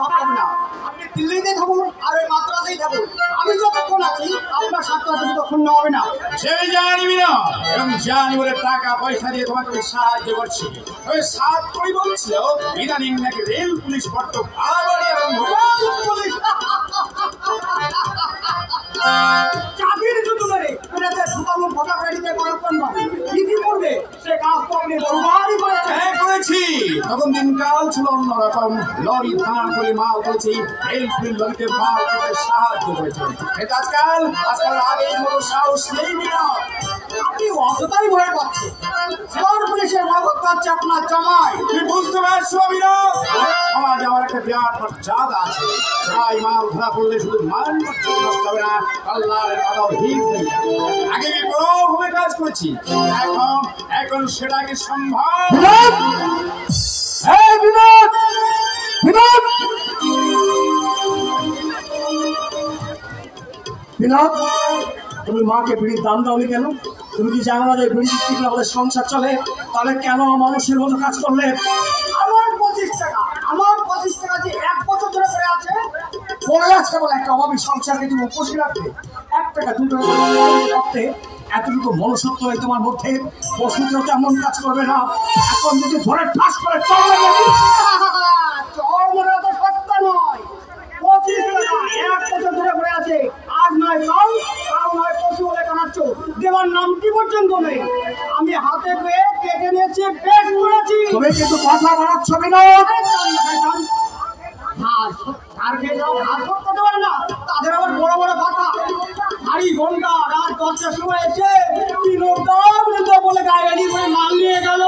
ভাবতে হবে না। আপনি দিল্লিতে থাকুন আর ওই মাদ্রাসেই থাকুন, আমি যতক্ষণ আছি আপনার স্বার্থ ততক্ষণ না হবে না। সে জানিবি না, এবং জানি বলে টাকা পয়সা দিয়ে তোমাকে সাহায্য করছি। ওই সাত কই বলছিল ইদানিং নাকি রেল পুলিশ বড্ড বাড়াবাড়ি আরম্ভ পুলিশ চাকরির জন্য মেরে ওনাদের সুপারলোক ফটোগ্রাফিতে করপ্শন পাবে কি করবে সে কাজ তো আপনি বলবারই করেছি। তখন দিনকাল ছিল অন্যরকম। লরি ভাড়া করে মাল করেছি, রেল পুলিশ লরিতে মাল করতে সাহায্য করেছে। কিন্তু আজকাল আগের মতো সাহস নেই না। আপনি অতটাই ভয় পাচ্ছেন। শহর পুলিশের মদত পাচ্ছে আপনার জামাই। তুমি বুঝতে পারছো অভিনব, সমাজ আমার একটা বিরাট মর্যাদা আছে। তাই মাল ধরা পড়লে শুধু মান মর্যাদা নষ্ট হবে না, আল্লাহর কথাও ঠিক নেই। আগে বিপ্লবভাবে কাজ করেছি, এখন সেটা কি সম্ভব? বিনোদ, তুমি মাকে বিড়ির দাম দাওনি কেন? তুমি কি জানো না যে বিড়ি বিক্রি করে আমাদের সংসার চলে? তাহলে কেন মানুষের মতো কাজ করলে? আমার 25 টাকা যে 1 বছর ধরে পড়ে আছে বলে একটা অভাবী সংসারকে তুমি উপসে রাখবে। 1 টাকা 2 টাকা করতে এতটুকু মনুষ্যত্ব হয় তোমার মধ্যে? পশুতেও তেমন কাজ করবে না। এখন যদি ধরে ঠাস করে চল মনে তো সস্তা নয়। 25 টাকা 1 বছর ধরে পড়ে আছে। আজ নয় কাল, কাল নয় পশু বলে কানাচ্ছ, দেওয়ার নামটি পর্যন্ত নেই। আমি হাতে পেয়ে কেটে নিয়েছি, বেশ করেছি। তুমি কিন্তু কথা বাড়াচ্ছ বিনোদ। তাদের আবার বড় বড় কথা, ভারী ঘন্টা রাত 10টার সময় এসে বলে গাড়ি করে মাল নিয়ে গেল।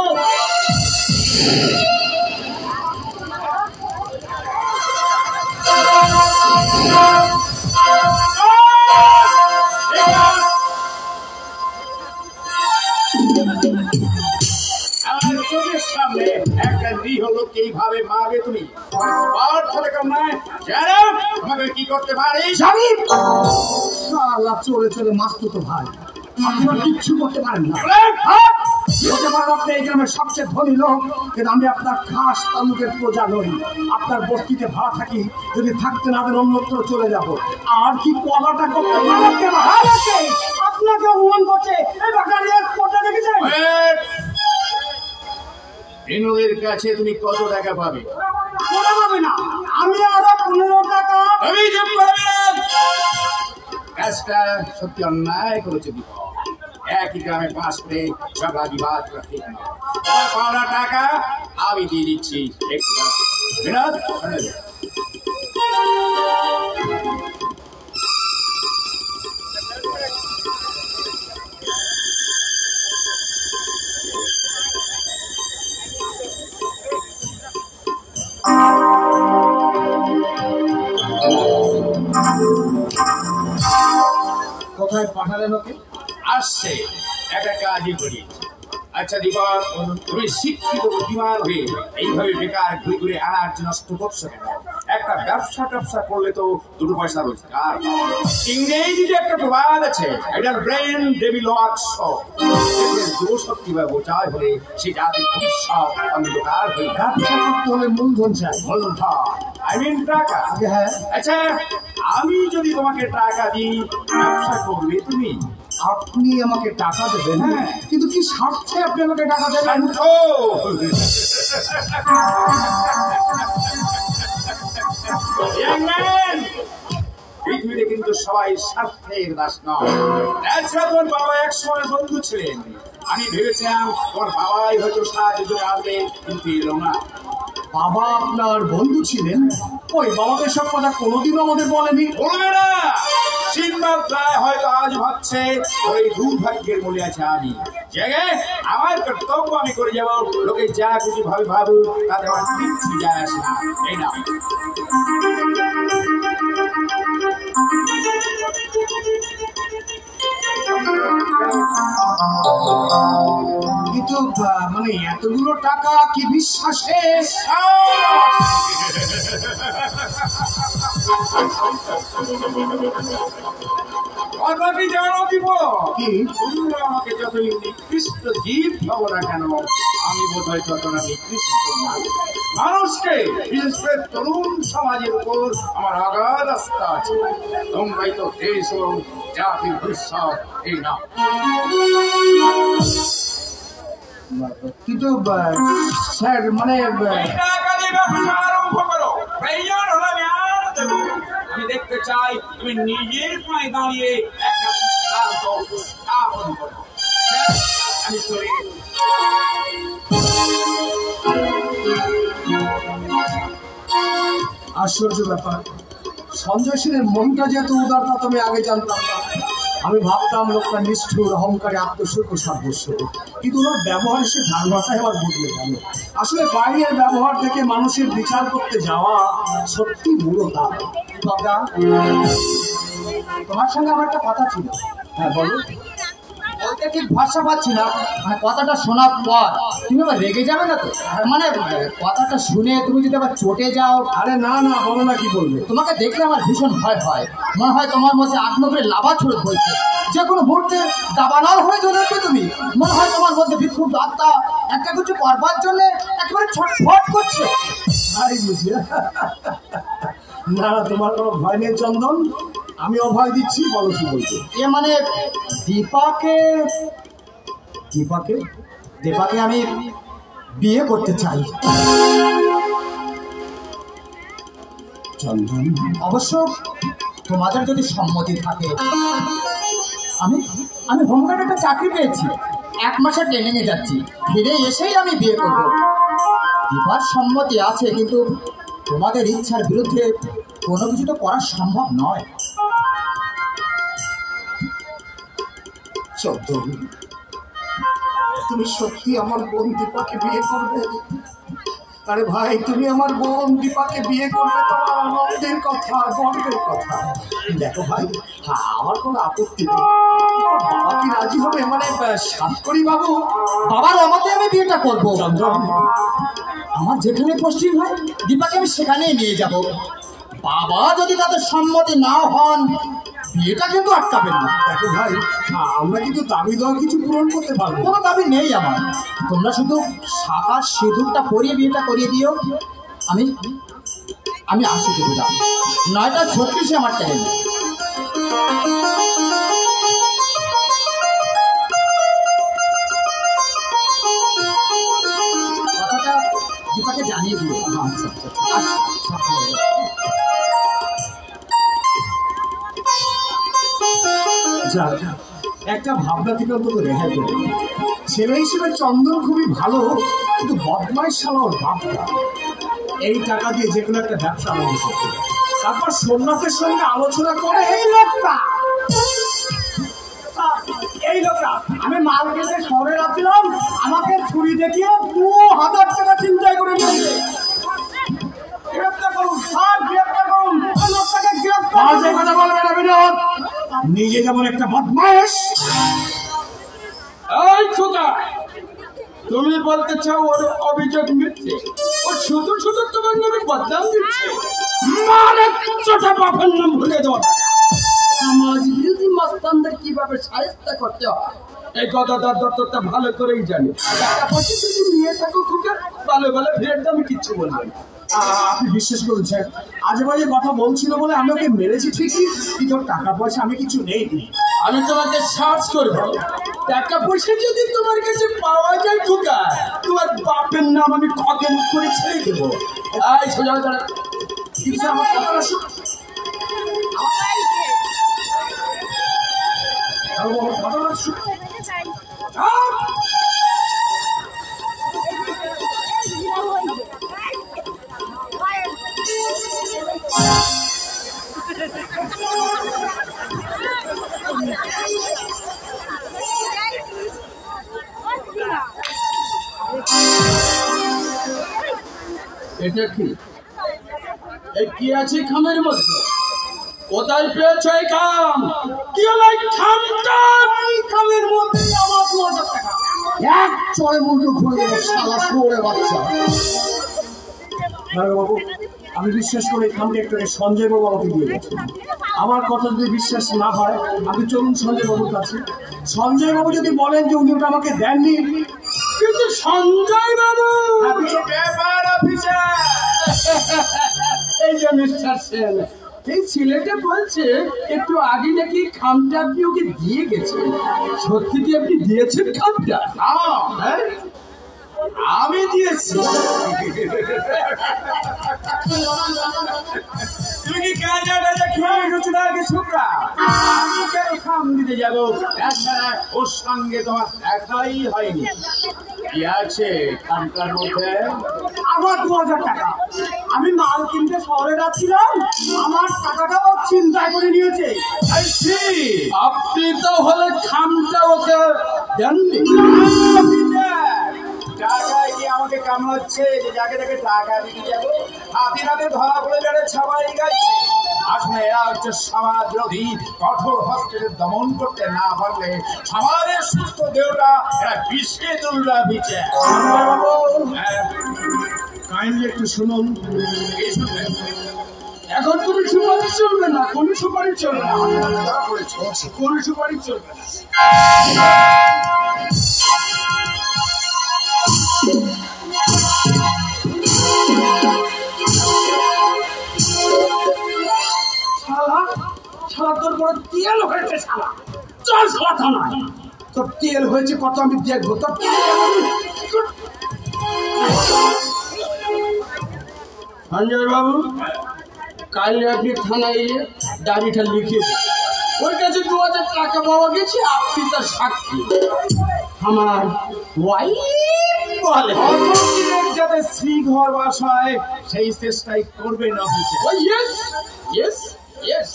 সামনে একটা গৃহলোককে এইভাবে মারবে তুমি? আমাকে কি করতে পারিস? চলে চলে মাস্তুতো ভাই, আপনার কিচ্ছু করতে পারেন না। আপনি এই গ্রামের সবচেয়ে ধনী লোক, কিন্তু আমি আপনার খাস তালুকের প্রজা নই। আপনার বস্তিতে ভাড়া থাকি, যদি থাকতে না দেন অন্যত্র চলে যাব। আর কি কলাটা করতে আপনাকে অপমান করছে। এই বাগানে দেখেছেন? বিনোদের কাছে তুমি কত টাকা পাবে? না, আমি আরো 15 টাকা। আমি চুপ করবি না। কাজটা সত্যি অন্যায় করেছে দীপক। একই গ্রামে বাস করে ঝগড়া বিবাদ করা ঠিক না। তোমার পাওনা টাকা আমি দিয়ে দিচ্ছি। বিনোদ, কোথায় পাঠালেন ওকে? আসছে, একটা কাজই করি। আচ্ছা দীপক, তুমি শিক্ষিত বুদ্ধিমান হয়ে এইভাবে বেকার ঘুরে ঘুরে এনার্জি নষ্ট করছো কেন? একটা ব্যবসা করলে তো 2 পয়সা রোজগার। ইংরেজিতে একটা প্রবাদ আছে, এটা ব্রেন ডেভি লক্স। যুবশক্তি বা বোঝায় হলে সে জাতির ভবিষ্যৎ অন্ধকার হয়ে ব্যবসা করতে হলে মূলধন চাই। মূলধন টাকা? হ্যাঁ। আচ্ছা, আমি যদি তোমাকে টাকা দিই, ব্যবসা করবে তুমি? আপনি আমাকে টাকা দেবেন? কিন্তু কি স্বার্থে আপনি আমাকে টাকা দেবেন? পৃথিবীতে কিন্তু সবাই স্বার্থের দাস নয়। তোমার বাবা একসময় বন্ধু ছিলেন। আমি ভেবেছিলাম তোমার বাবাই হয়তো সাহায্য করে আসবে, কিন্তু এলো না। বাবা আপনার বন্ধু ছিলেন? ওই বাবাকে সব কথা কোনোদিনও আমাদের বলেনি। বলবে না। সিনবাদ রায় হয়তো আজ ভাবছে ওই দুর্ভাগ্যের মূলে আছে আমি। আমার কর্তব্য আমি করে যাবো। লোকে যা কিছু ভাবে ভাবুক, তাতে আমার কিচ্ছু যায় আসে না। এই না, কিন্তু মানে এতগুলো টাকা কি বিশ্বাসে? কথাটি জানো দিব কি? তোমরা আমাকে যতই নিকৃষ্ট জীব ভাবো না কেন, আমি বোধহয় ততটা নিকৃষ্ট নই। মানুষকে বিশেষ করে তরুণ সমাজের উপর আমার অগাধ আস্থা আছে। তোমরাই তো দেশ ও জাতির ভবিষ্যৎ, এই না? কিন্তু স্যার মানে টাকা দিয়ে ব্যবসা আরম্ভ করো, প্রয়োজন হলে আমি আর দেব। আমি দেখতে চাই তুমি নিজের পায়ে দাঁড়িয়ে একটা সিদ্ধান্ত স্থাপন করো। আমি চলে গেছি। আশ্চর্য ব্যাপার, সঞ্জয় সেনের মনটা যে এত উদার তা আমি আগে জানতাম না। আমি ভাবতাম লোকটা নিষ্ঠুর, অহংকারী, আত্মসুখ ও সর্বস্ব, কিন্তু ওনার ব্যবহার সে ধারণাটাই আমার বদলে গেল। আসলে বাইরের ব্যবহার থেকে মানুষের বিচার করতে যাওয়া সত্যি মূলতা। দাদা, তোমার সঙ্গে আমার একটা কথা ছিল। হ্যাঁ বলো। বলতে ঠিক ভরসা পাচ্ছি না, মানে কথাটা শোনার পর তুমি আবার রেগে যাবে না তো? মানে কথাটা শুনে তুমি যদি আবার চটে যাও। আরে না না, বলো না, কি বলবে? তোমাকে দেখলে আমার ভীষণ ভয় হয়, মনে হয় তোমার মধ্যে আত্মপ্রের লাভা ছড়ে হয়েছে, যে কোনো মুহূর্তে দাবানল হয়ে চলে আসবে তুমি। মনে হয় তোমার মধ্যে বিক্ষুব্ধ আত্মা একটা কিছু করবার জন্য একেবারে ছটফট করছে। তাই বুঝি? না, তোমার কোনো ভয় নেই চন্দন, আমি অভয় দিচ্ছি। বলো কি বলছো? এ মানে দীপাকে দীপাকে দীপাকে আমি বিয়ে করতে চাই। চন্দন, অবশ্য তোমাদের যদি সম্মতি থাকে। আমি আমি হোমগার্ডে একটা চাকরি পেয়েছি, 1 মাসের ট্রেনিং এ যাচ্ছি, ফিরে এসেই আমি বিয়ে করব। দীপার সম্মতি আছে, কিন্তু তোমাদের ইচ্ছার বিরুদ্ধে কোনো কিছু তো করা সম্ভব নয়। চন্দন, তুমি সত্যি আমার বোন দীপাকে বিয়ে করবে? আরে ভাই, তুমি আমার বোন দীপাকে বিয়ে করবে, তোমার আনন্দের কথা, গর্বের কথা। দেখো ভাই, আমার কোনো আপত্তি নেই। বাবা কি রাজি হবে? মানে সাতকড়ি বাবু বাবার অমতে আমি বিয়েটা করবো। চন্দন, আমার যেখানে পোস্টিং হয় দীপাকে আমি সেখানেই নিয়ে যাব। বাবা যদি তাদের সম্মতি না হন, বিয়েটা কিন্তু আটকাবেন না। দেখো ভাই, আমরা কিন্তু দাবি দেওয়া কিছু পূরণ করতে পারবো। কোনো দাবি নেই আমার, তোমরা শুধু শাখা সিঁদুরটা পরিয়ে বিয়েটা করিয়ে দিও। আমি আমি আসি কিন্তু, 9:36 আমার টাইম। কথাটা দীপাকে জানিয়ে দিও। আচ্ছা আচ্ছা, একটা ভাবনা থেকে অন্তত রেহাই করে। ছেলে হিসেবে চন্দন খুবই ভালো, কিন্তু বদমাইশ শালা ওর ভাবটা। এই টাকা দিয়ে যে কোনো একটা ব্যবসা আরম্ভ করতে, তারপর সোমনাথের সঙ্গে আলোচনা করে এই লোকটা আমি মাল কেটে শহরে রাখছিলাম, আমাকে ছুরি দেখিয়ে 2000 টাকা চিন্তাই করে নিয়েছে। গ্রেপ্তার করুন স্যার, গ্রেপ্তার করুন লোকটাকে, গ্রেপ্তার। কথা বলবে না বিনোদ, নিজে যেমন একটা বদমাইশ। এই খোদা, তুমি বলতে চাও ওর অভিযোগ মিথ্যে? ও শুধু শুধু তোমার নামে বদনাম দিচ্ছে। মানে চোটা বাপের নাম ভুলে দেওয়া। সমাজ বিরোধী মস্তানদের কিভাবে সাহায্য করতে হয় এই কথাটা দত্তটা ভালো করেই জানি। টাকা পয়সা যদি নিয়ে থাকো খুঁজে ভালো ভালো ফেরত, আমি কিচ্ছু বলবো না। আপনি বিশ্বাস করুন স্যার, আজে বাজে কথা বলছিল বলে আমি ওকে মেরেছি ঠিকই, কিন্তু টাকা পয়সা আমি কিছু নেই। আমি তোমাকে সার্চ করবো, টাকা পয়সা যদি তোমার কাছে পাওয়া যায় খোকা, তোমার বাপের নাম আমি খগেন করে ছেড়ে দেবো। এই সোজা দাঁড়া, কিন্তু আমার কথাটা শুন। ঘটনা শুন। এটা কি? এই কি আছে খামের মধ্যে? কোথায় পেয়েছো এই খাম? কি হলো এই খামটা? এই খামের মধ্যে আমার 2000 টাকা। এক চড়ে মুন্ডু ঘুরে গেল শালা শুয়োরের বাচ্চা। বাবু, আমি বিশ্বাস করি এই খামটা একটু সঞ্জয় বাবু আমাকে দিয়ে গেছে। আমার কথা যদি বিশ্বাস না হয়, আপনি চলুন সঞ্জয় বাবুর কাছে। সঞ্জয় বাবু যদি বলেন যে উনি ওটা আমাকে দেননি, কিন্তু সঞ্জয় বাবু। ব্যাপার অফিসার। এই যে মিস্টার সেন, এই ছেলেটা বলছে একটু আগে নাকি খামটা আপনি ওকে দিয়ে গেছেন। সত্যি কি আপনি দিয়েছেন খামটা? হ্যাঁ, আমি দিয়েছি। তুই কি কাজাটা খেয়ে গেছো না কি ছোকরা? আমি কেন খাম দিতে যাবো? তাছাড়া ওর সঙ্গে তোমার দেখাই হয়নি। কি আছে খামটার মধ্যে? আমার 2000 টাকা। আমি মাল কিনতে শহরে যাচ্ছিলাম, আমার টাকাটা ও চিন্তায় করে নিয়েছে। আপনি তো হলে খামটা ওকে দেননি। টাকায় কি আমাকে কামাচ্ছে যে যাকে তাকে টাকা দিতে যাবো? হাতে হাতে ধরা পড়ে যারা ছাপাই গাইছে। আসলে এরা হচ্ছে সমাজ বিরোধী। কঠোর হস্তে দমন করতে না পারলে সমাজের সুস্থ দেহটা এরা বিষে তুলরা বিচে। কাইন্ডলি একটু শুনুন। এই শুনবেন? এখন কোনো সুপারিশ চলবে না, কোনো সুপারিশ চলবে না, কোনো সুপারিশ চলবে না। শালা, শালা তোর বড় তেল হয়েছে শালা। চল শালা থানায়। তোর তেল হয়েছে কত আমি দেখবো। তোর সঞ্জয় বাবু, কাল আপনি থানায় ডায়েরিটা লিখে দিন। ওর কাছে 2000 টাকা পাওয়া গেছে, আপনি তার সাক্ষী। আমার ওয়াইফ বলে যাতে শ্রীঘর বাসায় সেই চেষ্টাই করবেন অফিসে। ইয়েস ইয়েস ইয়েস,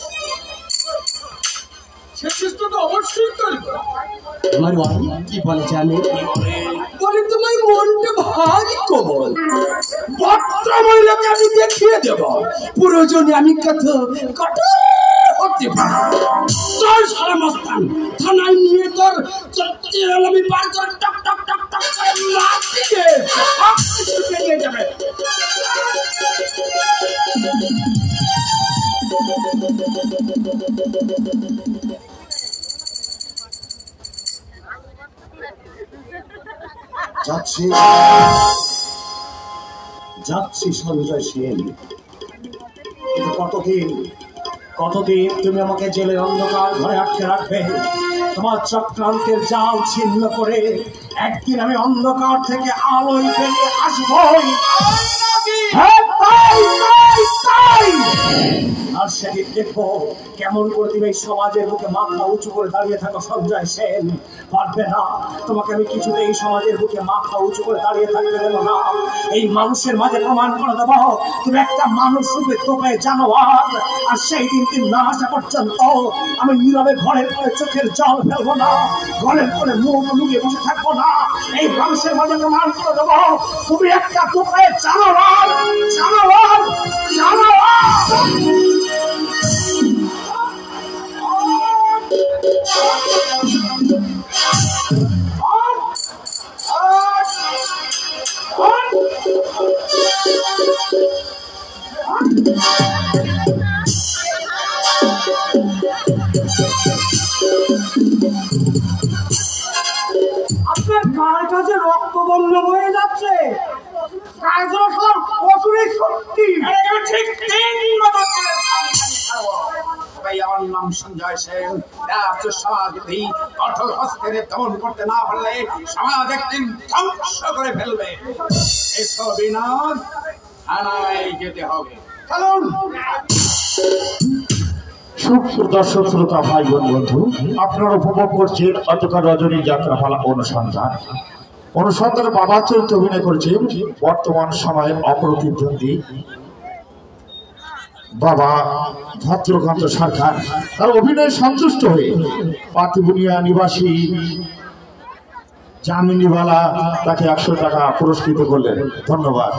সে চেষ্টা তো অবশ্যই করবে। আমার ওয়াইফ কি বলে জানে? বলে তোমার মনটা ভারী কোমল, ভদ্র মহিলাকে আমি দেখিয়ে দেব, প্রয়োজনে আমি কত কঠোর হতে পারি। চল সারা মস্তান, থানায় নিয়ে তোর চিরাল আমি বার করে টক টক টক টক করে মার দিকে আপনি ছুটে নিয়ে যাবে। যাচ্ছি যাচ্ছি সঞ্জয় সেন, কিন্তু কতদিন তুমি আমাকে জেলের অন্ধকার ঘরে আটকে রাখবে? তোমার চক্রান্তের জাল ছিন্ন করে একদিন আমি অন্ধকার থেকে আলোয় বেরিয়ে আসবই। আর সেদিন দেখবো কেমন করে তুমি এই সমাজের বুকে মাথা উঁচু করে দাঁড়িয়ে থাকো সঞ্জয় সেন। পারবে না, তোমাকে আমি কিছুতেই সমাজের বুকে মাথা উঁচু করে দাঁড়িয়ে থাকতে দেবো না। এই মানুষের মাঝে প্রমাণ করে দেবো তুমি একটা মানুষ রূপে তোপে জানোয়ার। আর সেই দিন না আসা পর্যন্ত আমি নীরবে ঘরের পরে চোখের জল ফেলবো না, ঘরের পরে মুখ লুকিয়ে বসে থাকবো না। এই মানুষের মাঝে প্রমাণ করে দেবো তুমি একটা তোপে জানোয়ার, জানোয়ার, জানোয়ার। আপনার গায়ের কাছে রক্ত বন্ধ হয়ে যাচ্ছে। আমার নাম সঞ্জয় সেন। সমাজবিধি কঠোর হস্তে দমন করতে না পারলে সমাজ একদিন ধ্বংস করে ফেলবে। এসব বিনাশ থানায় যেতে হবে। চলুন। দর্শক শ্রোতা ভাই বোন বন্ধু, আপনারা উপভোগ করছেন অন্ধকার রজনী যাত্রাপালা অনুসন্ধানের বাবা চরিত্রে অভিনয় করেছেন বর্তমান সময়ের অপ্রতিদ্বন্দ্বী বাবা ভদ্রকান্ত সরকার। তার অভিনয়ে সন্তুষ্ট হয়ে পাতিবুনিয়া নিবাসী জামিনীওয়ালা তাকে 100 টাকা পুরস্কৃত করলেন। ধন্যবাদ।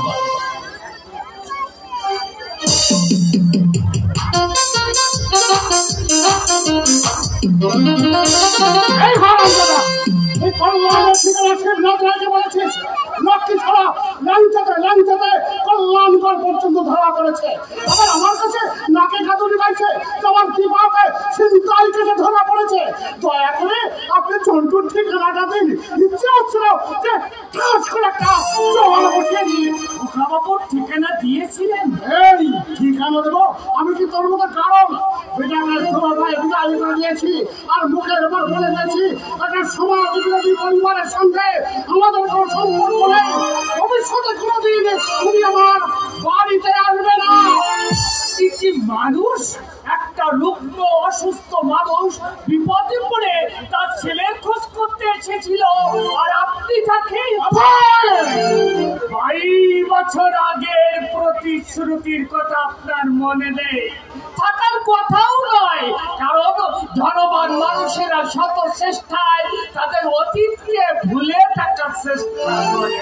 কল্যাণকর পর্যন্ত ধরা করেছে, আবার আমার কাছে নাকে খাতুনি পাইছে, তোমার কি পাবে চিন্তাই কেটে ধরা পড়েছে। দয়া করে আপনি চন্টুর ঠিকানাটা দিন। ইচ্ছে হচ্ছিল যে ঠাস করে দিয়েছিলেন? এই ঠিকানা দেবো আমি কি তোর মতো কারণ আমি করে দিয়েছি আর মুখের উপর বলে দিয়েছি একটা সমাজ বিরোধী পরিবারের সঙ্গে আমাদের কোনো সম্পর্ক নেই, ভবিষ্যতে কোনোদিন তুমি আমার বাড়িতে আসবে না। কি মানুষ, একটা রুগ্ন অসুস্থ মানুষ বিপদে পড়ে তার ছেলের খোঁজ করতে এসেছিল, আর আপনি তাকে 22 বছর আগের প্রতিশ্রুতির কথা আপনার মনে নেই? থাকার কথাও নয়, কারণ ধনবান মানুষেরা শত চেষ্টায় তাদের অতীতকে ভুলে থাকার চেষ্টা করে,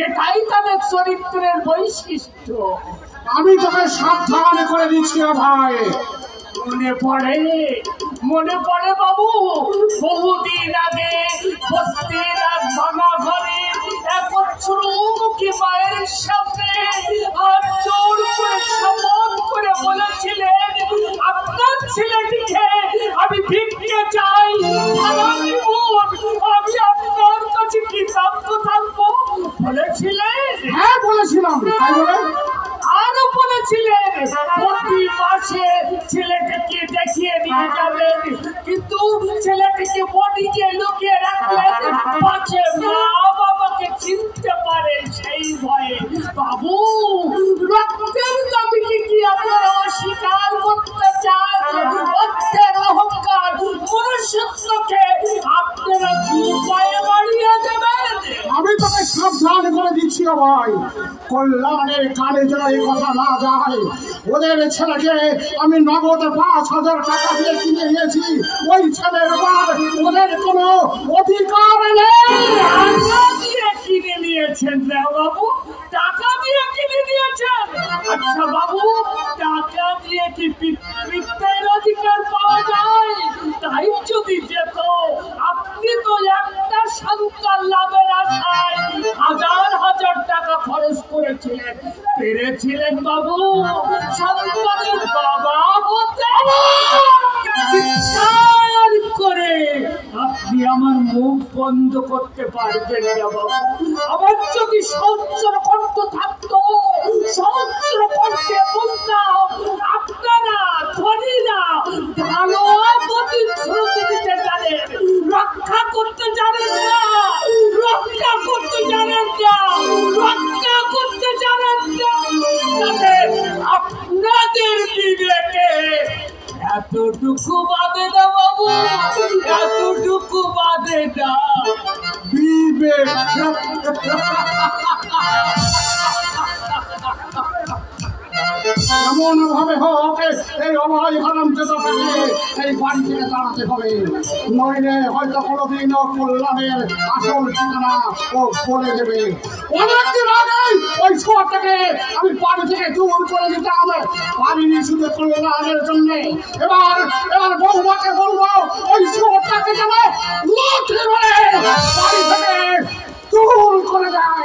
এটাই তাদের চরিত্রের বৈশিষ্ট্য। আমি তোকে সাবধান করে দিচ্ছি ভাই। মনে পড়ে বাবু, বহুদিন আগে বস্তির এক ভাঙা ঘরে একচ্ছ্রমুখী মায়ের সামনে হাত জোড় করে শপথ করে বলেছিলেন, আপনার ছেলেটিকে আমি ভিক্ষে চাই, আমি আপনার কাছে কৃতজ্ঞ থাকবো বলেছিলেন। হ্যাঁ বলেছিলাম, তাই বলে আরো বলেছিলেন প্রতি মাসে ছেলেটিকে দেখিয়ে নিয়ে যাবেন, কিন্তু ছেলেটিকে বডিকে লুকিয়ে রাখলেন পাছে মা বাবাকে চিনতে পারে সেই ভয়ে। বাবু, রক্তের দাবিকে কি আপনারা অস্বীকার করতে চান? অর্থের অহংকার মনুষ্যত্বকে আপনারা দুপায়ে বাড়িয়ে দেবেন। আমি তোকে সাবধান করে দিচ্ছি ভাই, কল্যাণের কানে যেন এই কথা না যায়। ওদের ছেলেকে আমি নগদ 5,000 টাকা দিয়ে কিনে নিয়েছি, ওই ছেলের উপর ওদের কোনো অধিকার নেই। টাকা দিয়ে কিনে নিয়েছেন বাবু? টাকা দিয়ে কিনে নিয়েছেন? আচ্ছা বাবু, টাকা দিয়ে কি পিতৃত্বের অধিকার পাওয়া যায়? তাই যদি যেত, আপনি তো একটা সন্তান লাভের আশায় হাজার হাজার টাকা খরচ করেছিলেন, পেরেছিলেন বাবু সন্তানের বাবা হতে? চিৎকার করে আপনি আমার মুখ বন্ধ করতে পারবেন না বাবু। আমার যদি সহস্র কণ্ঠ থাকতো, সহস্র কণ্ঠে বলতাম, আপনারা ধনীরা ভালো প্রতিশ্রুতি দিতে জানেন, রক্ষা করতে জানেন না, রক্ষা করতে জানেন না, রক্ষা করতে জানেন না, তাতে আপনাদের বিবেকে এতটুকু বাদে না বাবু, এতটুকু বাদে না। বিবেক এমন ভাবে হোক এই অভয় হারামজাদাটাকে এই বাড়ি থেকে দাঁড়াতে হবে, নইলে হয়তো কোনোদিন কল্যাণের আসল ঠিকানা ও বলে দেবে। অনেকদিন আগে ওই ছোয়াটাকে আমি বাড়ি থেকে দূর করে দিতাম, পারিনি শুধু কল্যাণের জন্য। এবার বৌমাকে বলবো ওই ছোয়াটাকে যেন লাঠি মেরে বাড়ি থেকে দূর করে দেয়।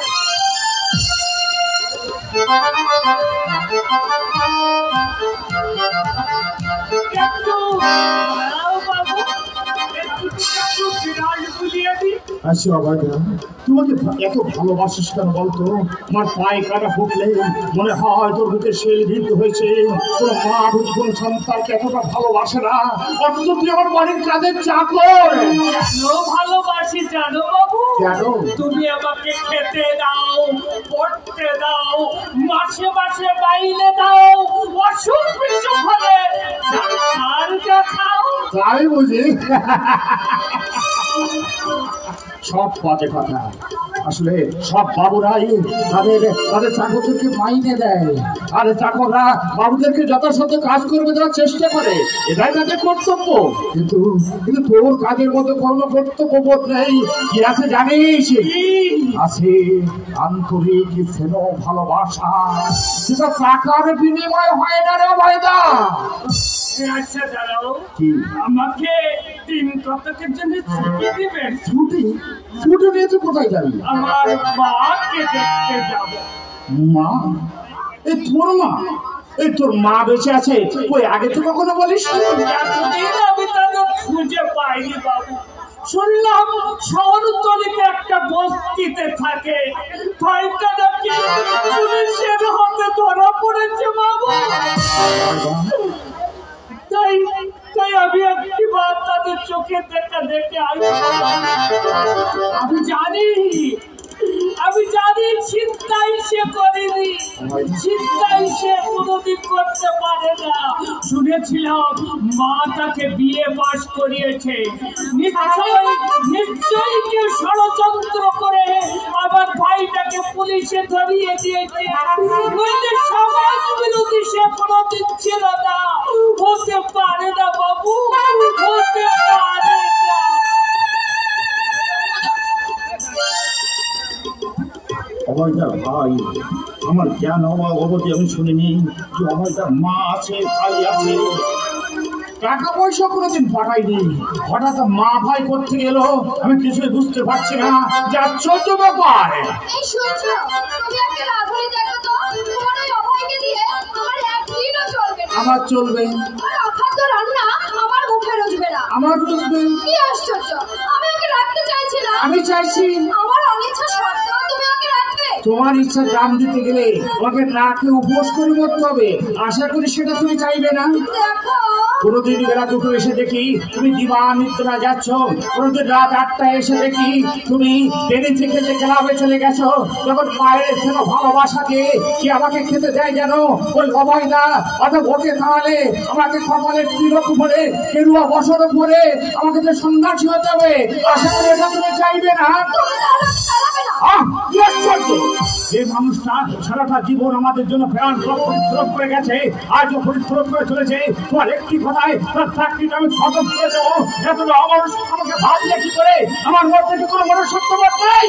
আচ্ছা বাবা, তোমাকে এত ভালোবাসিস কেন বলতো? আমার পায়ে কাটা ফুটলে মনে হয় তোর বুকে সেই বৃদ্ধ হয়েছে। তোর মা বুঝি কোন সন্তানকে এতটা ভালোবাসে না, অথচ তুই আমার বাড়ির কাজের চাকর। কেন ভালোবাসি জানো বাবু? কেন? তুমি আমাকে খেতে দাও, পড়তে দাও, মাসে মাসে বাইরে দাও, অসুখ বিসুখ হলে ডাক্তার দেখাও। তাই বুঝি? সব বাজে কথা। আসলে সব বাবুরাই তাদের চাকরদেরকে মাইনে দেয়, আর চাকররা বাবুদেরকে যথাসাধ্য কাজ করবে দেওয়ার চেষ্টা করে, এটাই তাদের কর্তব্য। কিন্তু তোর কাজের মধ্যে কোনো কর্তব্য বোধ নেই। কি আছে জানিস? আছে আন্তরিক স্নেহ ভালোবাসা, সেটা টাকার বিনিময় হয় না রে ভাইদা। আচ্ছা দাঁড়াও, কি? আমাকে 3 কতকের জন্য ছুটি দিবেন? ছুটি? ছুটি নিয়ে তুই কোথায় যাবি? আমার মাকে দেখতে যাব। মা? এই তোর মা? এই তোর মা বেঁচে আছে? ওই আগে তো কখনো বলিস? এতদিন আমি তাদের খুঁজে পাইনি বাবু, শুনলাম শহরতলিতে একটা বস্তিতে থাকে, ভাইটা নাকি পুলিশের হাতে ধরা পড়েছে বাবু। তাই তাই আমি একটিবার তাদের চোখে দেখা দেখে আমি জানি চিন্তাই সে করেনি, চিন্তাই সে কোনোদিন করতে পারে না। শুনেছিলাম মা তাকে বিয়ে পাশ করিয়েছে, নিশ্চয়ই কেউ ষড়যন্ত্র করে আমার ভাইটাকে পুলিশে ধরিয়ে দিয়েছে। সমাজ বিরোধী সে কোনোদিন ছিল না, হতে পারে না বাবু, হতে পারে না। অভয়দার ভাই, আমার জ্ঞান হওয়া অবধি আমি শুনিনি যে অভয়দার মা আছে, ভাই আছে। টাকা পয়সা কোনোদিন পাঠাইনি, হঠাৎ মা ভাই করতে গেল, আমি কিছুই বুঝতে পারছি না। যা চোদ্দ ব্যাপার এই শুনছো, তুমি একটা রাধুনি দেখো তো, তোমার ওই অভয়কে দিয়ে আমার একদিনও চলবে না। আমার চলবে, আর অখাদ্য রান্না আমার মুখে রুজবে না। আমার বুঝবে। কি আশ্চর্য, আমি ওকে রাখতে চাইছিলাম। আমি চাইছি আমার অনিচ্ছা সত্ত্বেও তুমি ওকে রাখবে। তোমার ইচ্ছা দাম দিতে গেলে তোমাকে না খেয়ে উপোস করে মরতে হবে। আশা করি সেটা তুমি চাইবে না। দেখো, কোনোদিন বেলা দুটো এসে দেখি তুমি দিবানিদ্রা যাচ্ছ, কোনোদিন রাত 8টায় এসে দেখি তুমি ট্রেনে থেকে ক্লাবে চলে গেছো। যখন মায়ের থেকে ভালোবাসাকে কি আমাকে খেতে দেয় যেন ওই অভয়দা, অথবা ওকে তাহলে আমাকে কপালে তিলক পরে কেরুয়া বসর পরে আমাকে তো সন্ন্যাসী হতে হবে। আশা করি এটা তুমি চাইবে না। তুমি তাড়াবে না। কি আশ্চর্য! যে মানুষটা সারাটা জীবন আমাদের জন্য প্রাণ পরিশ্রম করে গেছে, আজও পরিশ্রম করে চলেছে, তোমার একটি কথায় তার চাকরিটা আমি খতম করে দেবো, এতটা অমানুষ আমাকে ভাবলে কি করে? আমার মধ্যে কি কোনো মনুষ্যত্ববোধ নেই?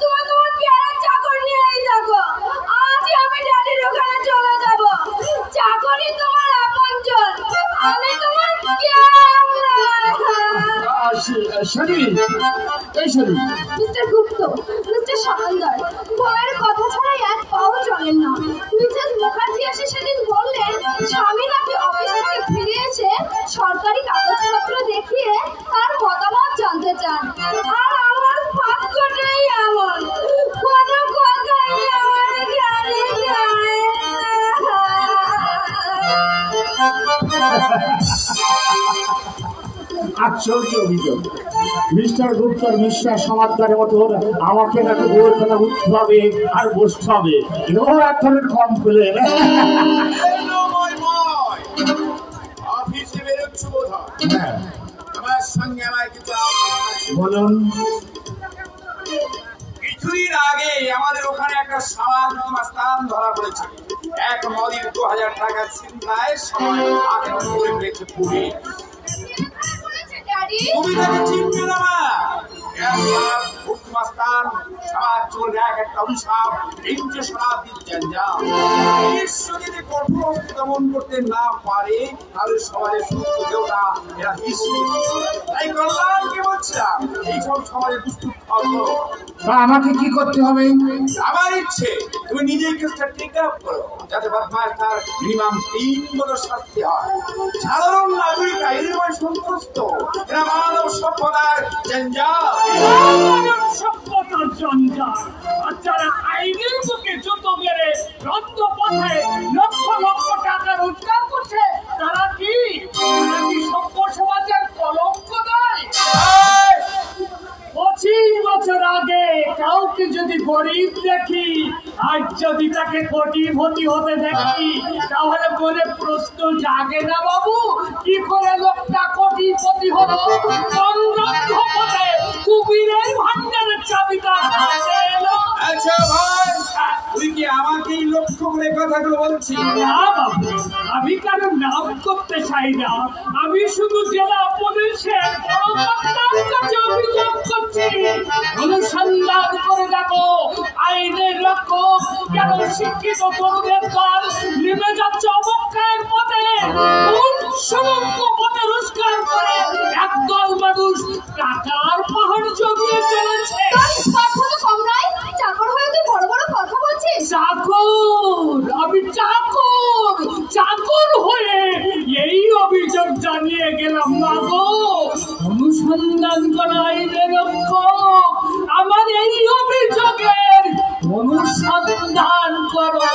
তুমি তোমার পেয়ারা চাকর নিয়েই থাকো, আজই আমি ড্যাডির ওখানে চলে যাব। চাকরি তোমার আপনজন, আমি তোমার কেউ না। শরীর এই শরীর মিস্টার গুপ্ত, মিস্টার সামলদার, বউয়ের কথা ছাড়া এক পাও চলেন না। মিসেস মুখার্জি এসে সেদিন বললেন স্বামী নাকি অফিস থেকে ফিরে এসে সরকারি কাগজপত্র দেখিয়ে তার মতামত জানতে চান। আর আমার ভাগ্যটাই এমন, কোনো কথাই আমার গাড়ি যায় আশ্চর্য অভিযোগ। মিস্টার গুপ্তর মিশ্রা সমাজদারের মতো আমাকে নাকি বউয়ের কথা উঠতে হবে আর বসতে হবে, এরকম এক ধরনের কম খুলে অফিসে বেরোচ্ছ বোধ হয়। আমার সঙ্গে আমার কিছু বলুন। কিছুদিন আগে আমাদের ওখানে একটা সামান্য স্থান ধরা পড়েছে। এক মদির 2000 টাকা ছিনতাইয়ের সময় হাতে করে ফেলেছে পুলিশ। ড্যাডি, তুমি তাকে চিনবে না মা। উত্তমাস্তান সমাজ চলে একটা অভিশাপ, হিংসে শতাব্দীর জঞ্জাল। ঈশ্বর যদি কঠোর দমন করতে না পারে তাহলে সমাজের সুস্থ দেবতা এরা বিশ্ব। তাই কল্যাণকে বলছিলাম এইসব সমাজের দুষ্ট ফল। তা আমাকে কি করতে হবে? আমার ইচ্ছে তুমি নিজের কেসটা টেক আপ করো, যাতে বদমাস তার মিনিমাম 3 বছর শাস্তি হয়। সাধারণ নাগরিকরা এদের ভাই সন্তুষ্ট। এরা মানব সভ্যতার জঞ্জাল, সভ্যতার জঞ্জাল। আর যারা আইনের বুকে জুতো মেরে রক্ত পথে লক্ষ লক্ষ টাকা রোজগার করছে, তারা কি সভ্য সমাজের কলঙ্ক নয়? 25 বছর আগে কাউকে যদি গরিব দেখি, আজ যদি তাকে কোটিপতি হতে দেখি, তাহলে মনে প্রশ্ন জাগে না বাবু, কি করে লোকটা কোটিপতি হলো? কুবিরের ভান্ডারের চাবিটা হাতে এলো। আচ্ছা ভাই, তুই কি আমাকেই লক্ষ্য করে কথাগুলো বলছিস? না বাবু, আমি কারো নাম করতে চাই না, আমি শুধু জেলা পুলিশের কর্মকর্তার কাছে অভিযোগ করছি। অনুসন্ধান করে দেখো আইনের লক্ষ্য কেন শিক্ষিত তরুণের দল নেমে যাচ্ছে অবক্ষয়ের পথে। সমস্ত পথে রোজগার করে একদল মানুষ টাকার পাহাড় জমিয়ে চলেছে। কথা তো কম নয়, চাকর হয়ে তুই বড় বড় কথা বলছিস। চাকর? আমি চাকর? চাকর হয়ে এই অভিযোগ জানিয়ে গেলাম না গো। অনুসন্ধান অনুসন্ধান করা আইনের রক্ষক, আমার এই অভিযোগের অনুসন্ধান করো।